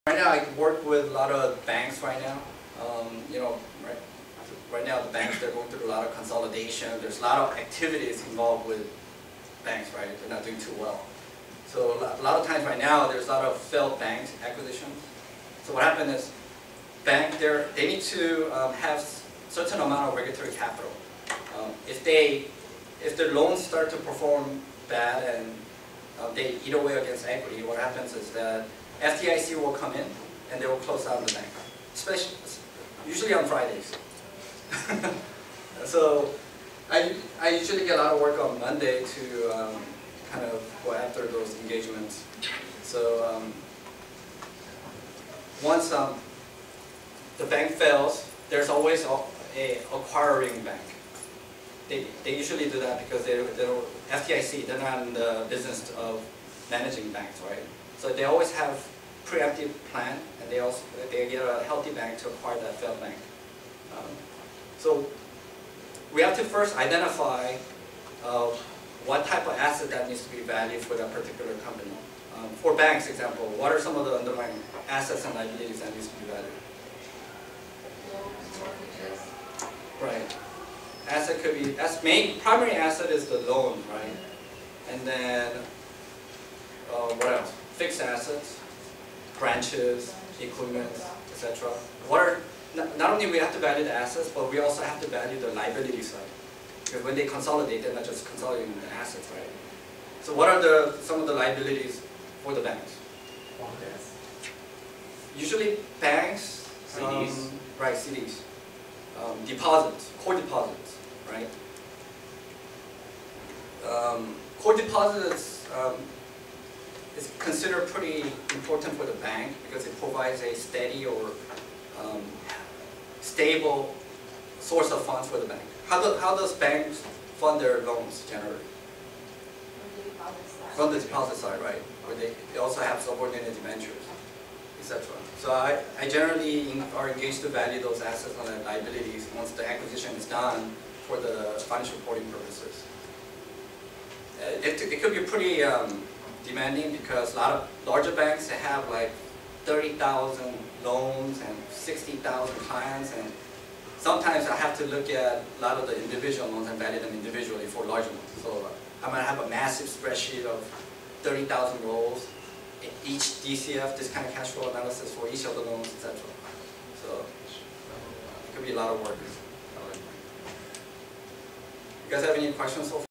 Right now, I work with a lot of banks right now. Right now the banks, they're going through a lot of consolidation. There's a lot of activities involved with banks, right? They're not doing too well. So a lot of times right now, there's a lot of failed bank acquisitions. So what happened is, they need to have certain amount of regulatory capital. If their loans start to perform bad and they eat away against equity, what happens is that FDIC will come in and they will close down the bank, usually on Fridays. So I usually get a lot of work on Monday to kind of go after those engagements. So once the bank fails, there's always a acquiring bank. They usually do that because they're FDIC, they're not in the business of managing banks, right? So they always have preemptive plan, and they get a healthy bank to acquire that failed bank. So we have to first identify what type of asset that needs to be valued for that particular company. For banks, example, what are some of the underlying assets and liabilities that needs to be valued? Mortgages. Right. Asset could be, primary asset is the loan, right? And then, what else? Fixed assets, branches, equipment, etc. Not only we have to value the assets, but we also have to value the liability side. Because when they consolidate, they're not just consolidating the assets, right? So what are some of the liabilities for the banks? Bonds. Usually banks, CDs. Right, CDs. Deposits, core deposits, right? Core deposits is considered pretty important for the bank because it provides a steady or stable source of funds for the bank. How does banks fund their loans generally? From the deposit side, right? Where they also have subordinated debentures, etc. So I generally are engaged to value those assets and their liabilities once the acquisition is done for the financial reporting purposes. It could be pretty demanding because a lot of larger banks, they have like 30,000 loans and 60,000 clients, and sometimes I have to look at a lot of the individual loans and value them individually for larger ones. So I might have a massive spreadsheet of 30,000 rows, each DCF, this kind of cash flow analysis for each of the loans, etc. So it could be a lot of work. You guys have any questions so far?